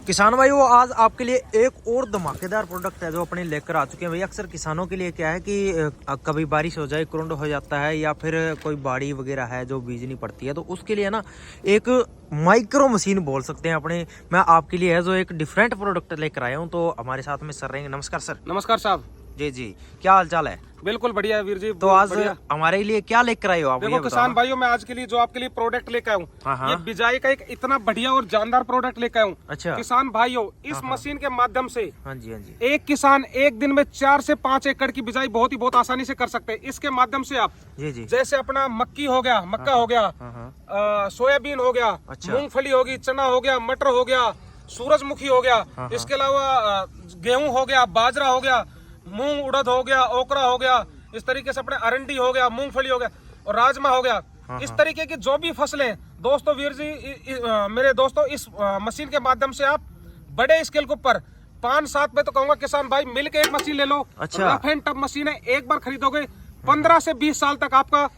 किसान भाइयों, आज आपके लिए एक और धमाकेदार प्रोडक्ट है जो अपने लेकर आ चुके हैं भाई। अक्सर किसानों के लिए क्या है कि कभी बारिश हो जाए, कुरुंड हो जाता है, या फिर कोई बाड़ी वगैरह है जो बीजनी पड़ती है, तो उसके लिए ना एक माइक्रो मशीन बोल सकते हैं अपने। मैं आपके लिए है जो एक डिफरेंट प्रोडक्ट लेकर आया हूँ। तो हमारे साथ में सर रहेंगे। नमस्कार सर। नमस्कार साहब। जी जी, क्या हाल चाल है? बिल्कुल बढ़िया है वीर जी। तो आज हमारे लिए क्या लेकर आए हो आप? देखो किसान भाइयों, मैं आज के लिए जो आपके लिए प्रोडक्ट लेकर आया हूँ, ये बिजाई का एक इतना बढ़िया और जानदार प्रोडक्ट लेकर आया हूँ। अच्छा किसान भाइयों, इस मशीन के माध्यम से हाँ जी हाँ जी, एक किसान एक दिन में 4 से 5 एकड़ की बिजाई बहुत आसानी से कर सकते हैं। इसके माध्यम से आप जी जी, जैसे अपना मक्की हो गया, मक्का हो गया, सोयाबीन हो गया, मूंगफली होगी, चना हो गया, मटर हो गया, सूरजमुखी हो गया, इसके अलावा गेहूं हो गया, बाजरा हो गया, मूंग उड़द हो गया, ओकरा हो गया, इस तरीके से अपने अरंडी हो गया, मूंगफली हो गया और राजमा हो गया। इस तरीके की जो भी फसलें दोस्तों, वीर जी मेरे दोस्तों, इस मशीन के माध्यम से आप बड़े स्केल के ऊपर 5-7 में तो कहूंगा किसान भाई मिलके एक मशीन ले लो। अच्छा, रफ एंड टफ मशीन है, एक बार खरीदोगे 15 से 20 साल तक आपका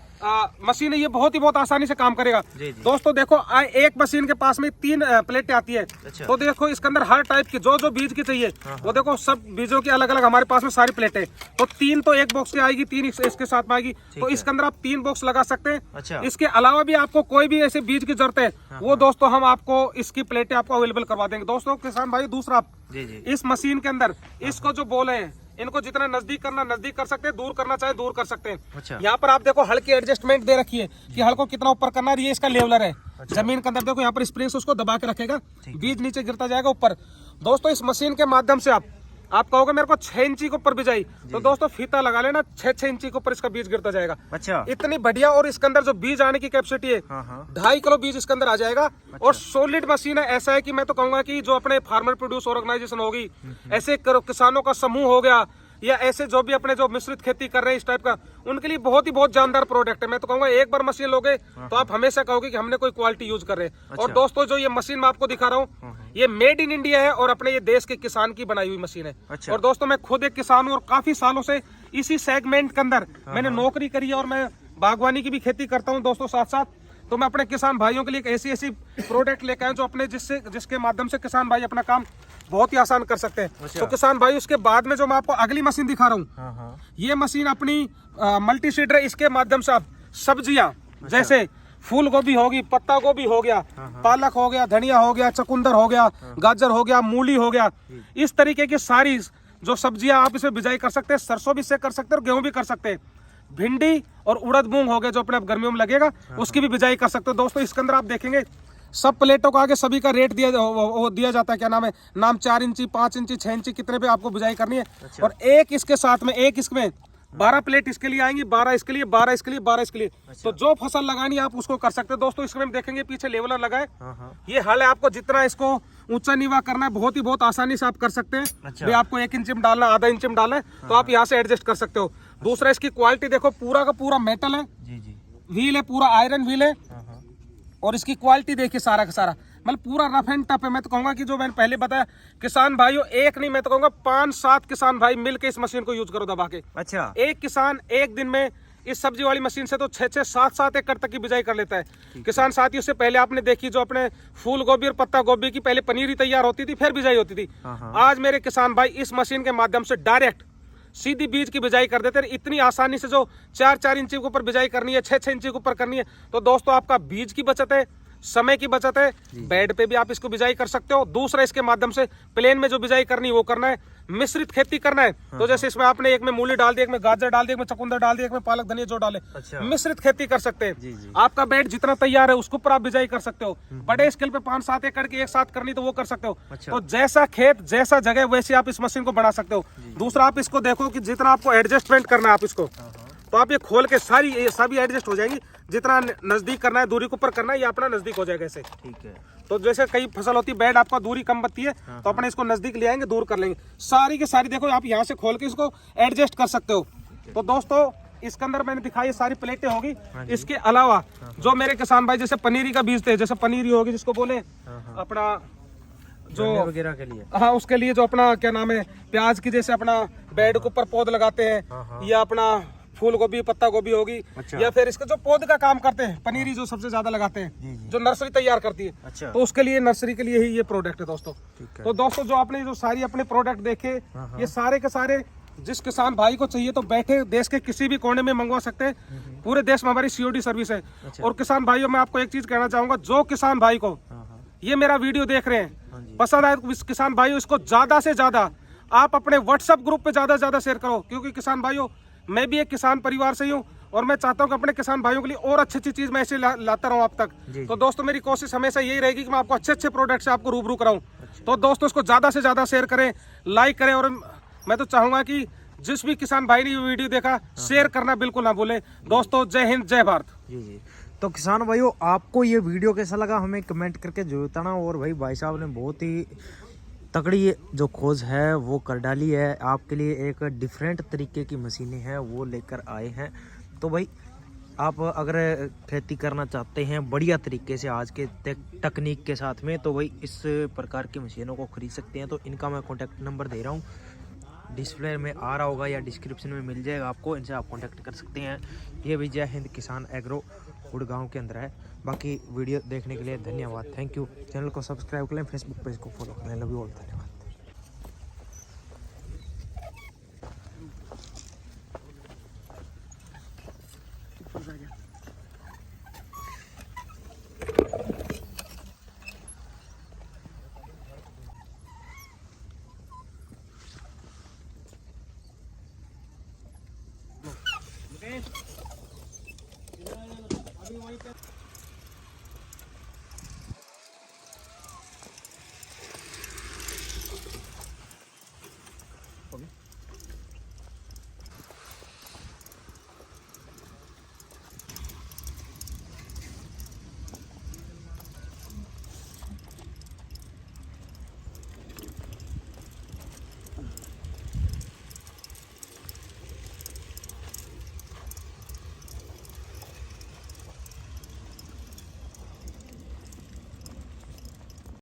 मशीन है, ये बहुत आसानी से काम करेगा। जी जी। दोस्तों देखो, एक मशीन के पास में 3 प्लेटें आती है। अच्छा। तो देखो इसके अंदर हर टाइप की जो बीज की चाहिए वो देखो, सब बीजों की अलग अलग हमारे पास में सारी प्लेटें। तो 3 तो एक बॉक्स की आएगी, 3 इसके साथ में आएगी, तो इसके अंदर आप 3 बॉक्स लगा सकते हैं। अच्छा। इसके अलावा भी आपको कोई भी ऐसे बीज की जरूरत है वो दोस्तों हम आपको इसकी प्लेटें आपको अवेलेबल करवा देंगे। दोस्तों किसान भाई, दूसरा जी जी, इस मशीन के अंदर इसको जो बोले हैं, इनको जितना नजदीक करना नजदीक कर सकते हैं, दूर करना चाहे दूर कर सकते हैं। अच्छा। यहाँ पर आप देखो हल की एडजस्टमेंट दे रखी है कि हल को कितना ऊपर करना है। ये इसका लेवलर है। अच्छा। जमीन के अंदर देखो यहाँ पर स्प्रिंग से उसको दबा के रखेगा, बीज नीचे गिरता जाएगा ऊपर। दोस्तों इस मशीन के माध्यम से आप कहोगे मेरे को 6 इंची के ऊपर बिजाई, तो दोस्तों फीता लगा लेना, 6 इंची के ऊपर इसका बीज गिरता जाएगा। अच्छा, इतनी बढ़िया। और इसके अंदर जो बीज आने की कैपेसिटी है 2.5 किलो बीज इसके अंदर आ जाएगा। अच्छा। और सॉलिड मशीन है। ऐसा है कि मैं तो कहूंगा कि जो अपने फार्मर प्रोड्यूस ऑर्गेनाइजेशन होगी, ऐसे किसानों का समूह हो गया, या ऐसे जो भी अपने जो मिश्रित खेती कर रहे हैं इस टाइप का, उनके लिए बहुत जानदार प्रोडक्ट है। मैं तो कहूंगा एक बार मशीन लोगे तो आप हमेशा कहोगे कि हमने कोई क्वालिटी यूज कर रहे हैं। अच्छा। और दोस्तों जो ये मशीन मैं आपको दिखा रहा हूँ, ये मेड इन इंडिया है और अपने ये देश के किसान की बनाई हुई मशीन है। अच्छा। और दोस्तों मैं खुद एक किसान हूँ और काफी सालों से इसी सेगमेंट के अंदर मैंने नौकरी करी है और मैं बागवानी की भी खेती करता हूँ दोस्तों साथ साथ। तो मैं अपने किसान भाइयों के लिए ऐसी प्रोडक्ट लेकर आया जो अपने जिसके माध्यम से किसान भाई अपना काम बहुत ही आसान कर सकते हैं। अच्छा। तो किसान भाई, उसके बाद में जो मैं आपको अगली मशीन दिखा रहा हूँ, ये मशीन अपनी मल्टी सीडर है। इसके माध्यम से आप सब्जियां जैसे फूल गोभी होगी, पत्ता गोभी हो गया, पालक हो गया, धनिया हो गया, चकुंदर हो गया, गाजर हो गया, मूली हो गया, इस तरीके की सारी जो सब्जियां आप इसमें बिजाई कर सकते हैं। सरसों भी इससे कर सकते हैं और गेहूं भी कर सकते हैं। भिंडी और उड़द मूंग हो गया जो अपने गर्मियों में लगेगा, उसकी भी बिजाई कर सकते हो। दोस्तों इसके अंदर आप देखेंगे सब प्लेटों का आगे सभी का रेट दिया जाता है। क्या नाम है, नाम 4 इंची, 5 इंची, 6 इंची, कितने पे आपको बिजाई करनी है। अच्छा। और एक इसके साथ में 12 प्लेट इसके लिए आएंगी, 12 इसके लिए, 12 इसके लिए, 12 इसके लिए। अच्छा। तो जो फसल लगानी है आप उसको कर सकते हो। दोस्तों इसमें देखेंगे पीछे लेवलर लगा है, ये हल है। आपको जितना इसको ऊंचा नीवा करना है बहुत आसानी से आप कर सकते हैं। अच्छा। भी आपको 1 इंच में डालना है, आधा इंच में डालना है, तो आप यहाँ से एडजस्ट कर सकते हो। दूसरा इसकी क्वालिटी देखो, पूरा का पूरा मेटल है, व्हील है, पूरा आयरन व्हील है। और इसकी क्वालिटी देखिए, सारा का सारा मतलब पूरा रफ एंड टफ है। मैं तो कहूंगा कि जो मैंने पहले बताया, किसान भाइयों एक नहीं, मैं तो कहूंगा 5-7 किसान भाई मिलकर इस मशीन को यूज करो दबा के। अच्छा, एक किसान एक दिन में इस सब्जी वाली मशीन से तो 6-6, 7-7 एकड़ तक की बिजाई कर लेता है। किसान साथियों से पहले आपने देखी जो अपने फूल गोभी और पत्ता गोभी की पहले पनीरी तैयार होती थी, फिर बिजाई होती थी। आज मेरे किसान भाई इस मशीन के माध्यम से डायरेक्ट सीधी बीज की बिजाई कर देते हैं। इतनी आसानी से जो 4-4 इंची के ऊपर बिजाई करनी है, 6-6 इंची के ऊपर करनी है, तो दोस्तों आपका बीज की बचत है, समय की बचत है, बेड पे भी आप इसको बिजाई कर सकते हो। दूसरा इसके माध्यम से प्लेन में जो बिजाई करनी है वो करना है, मिश्रित खेती करना है, तो जैसे इसमें आपने एक में मूली डाल दी, एक में गाजर डाल दी, एक में चकुंदर डाल दी, एक में पालक धनिया जो डाले, अच्छा। मिश्रित खेती कर सकते हैं। जी जी। आपका बेड जितना तैयार है उसके ऊपर आप बिजाई कर सकते हो। बड़े स्केल पे 5-7 एकड़ की एक साथ करनी तो वो कर सकते हो। अच्छा। तो जैसा खेत जैसा जगह वैसे आप इस मशीन को बना सकते हो। दूसरा आप इसको देखो कि जितना आपको एडजस्टमेंट करना है आप इसको, तो आप ये खोल के सभी एडजस्ट हो जाएंगी। जितना नजदीक करना है, दूरी के ऊपर करना है, ये अपना नजदीक हो जाएगा ऐसे। ठीक है। तो जैसे कई फसल होती है, बेड आपका दूरी कम बनती है, तो अपने इसको नजदीक ले आएंगे, दूर कर लेंगे। सारी की सारी देखो आप यहाँ से खोल के इसको एडजस्ट कर सकते हो। तो दोस्तों इसके अंदर मैंने दिखाई सारी प्लेटें होगी। इसके अलावा जो मेरे किसान भाई जैसे पनीरी का बीज थे, जैसे पनीरी होगी जिसको बोले अपना जो वगैरह के लिए, हाँ उसके लिए जो अपना क्या नाम है, प्याज की जैसे अपना बेड के ऊपर पौध लगाते हैं, या अपना फूल गोभी पत्ता गोभी होगी, अच्छा। या फिर इसका जो पौध का काम करते हैं, पनीरी जो सबसे ज्यादा लगाते हैं, जो नर्सरी तैयार करती है, अच्छा। तो उसके लिए नर्सरी के लिए ही ये प्रोडक्ट है दोस्तों। ठीक है। तो दोस्तों जो आपने जो सारी अपने प्रोडक्ट देखे, ये सारे के सारे जिस किसान भाई को चाहिए तो बैठे देश के किसी भी कोने में मंगवा सकते हैं। पूरे देश में हमारी COD सर्विस है। और किसान भाइयों, मैं आपको एक चीज कहना चाहूंगा, जो किसान भाई को ये मेरा वीडियो देख रहे हैं पसंद आए तो किसान भाइयों इसको ज्यादा से ज्यादा आप अपने व्हाट्सएप ग्रुप पे ज्यादा से ज्यादा शेयर करो, क्योंकि किसान भाइयों मैं भी एक किसान परिवार से ही हूँ और मैं चाहता हूँ कि अपने किसान भाइयों के लिए और अच्छी अच्छी चीज मैं ऐसे लाता रहूँ आप तक। तो दोस्तों मेरी कोशिश हमेशा यही रहेगी कि मैं आपको अच्छे अच्छे प्रोडक्ट से आपको रूबरू कराऊं। तो दोस्तों इसको ज्यादा से ज्यादा शेयर करें, लाइक करें, और मैं तो चाहूंगा कि जिस भी किसान भाई ने ये वीडियो देखा शेयर करना बिल्कुल ना भूले। दोस्तों जय हिंद जय भारत। जी। तो किसान भाइयों, आपको ये वीडियो कैसा लगा हमें कमेंट करके जरूर बताना। और भाई साहब ने बहुत ही तगड़ी जो खोज है वो कर डाली है, आपके लिए एक डिफरेंट तरीके की मशीनें हैं वो लेकर आए हैं। तो भाई आप अगर खेती करना चाहते हैं बढ़िया तरीके से आज के तकनीक के साथ में, तो भाई इस प्रकार की मशीनों को खरीद सकते हैं। तो इनका मैं कॉन्टैक्ट नंबर दे रहा हूँ, डिस्प्ले में आ रहा होगा या डिस्क्रिप्शन में मिल जाएगा आपको, इनसे आप कांटेक्ट कर सकते हैं। ये भी जय हिंद किसान एग्रो गुड़गांव के अंदर है। बाकी वीडियो देखने के लिए धन्यवाद, थैंक यू। चैनल को सब्सक्राइब कर लें, फेसबुक पेज को फॉलो कर लें। लव यू ऑल, धन्यवाद। अभी वहीं पे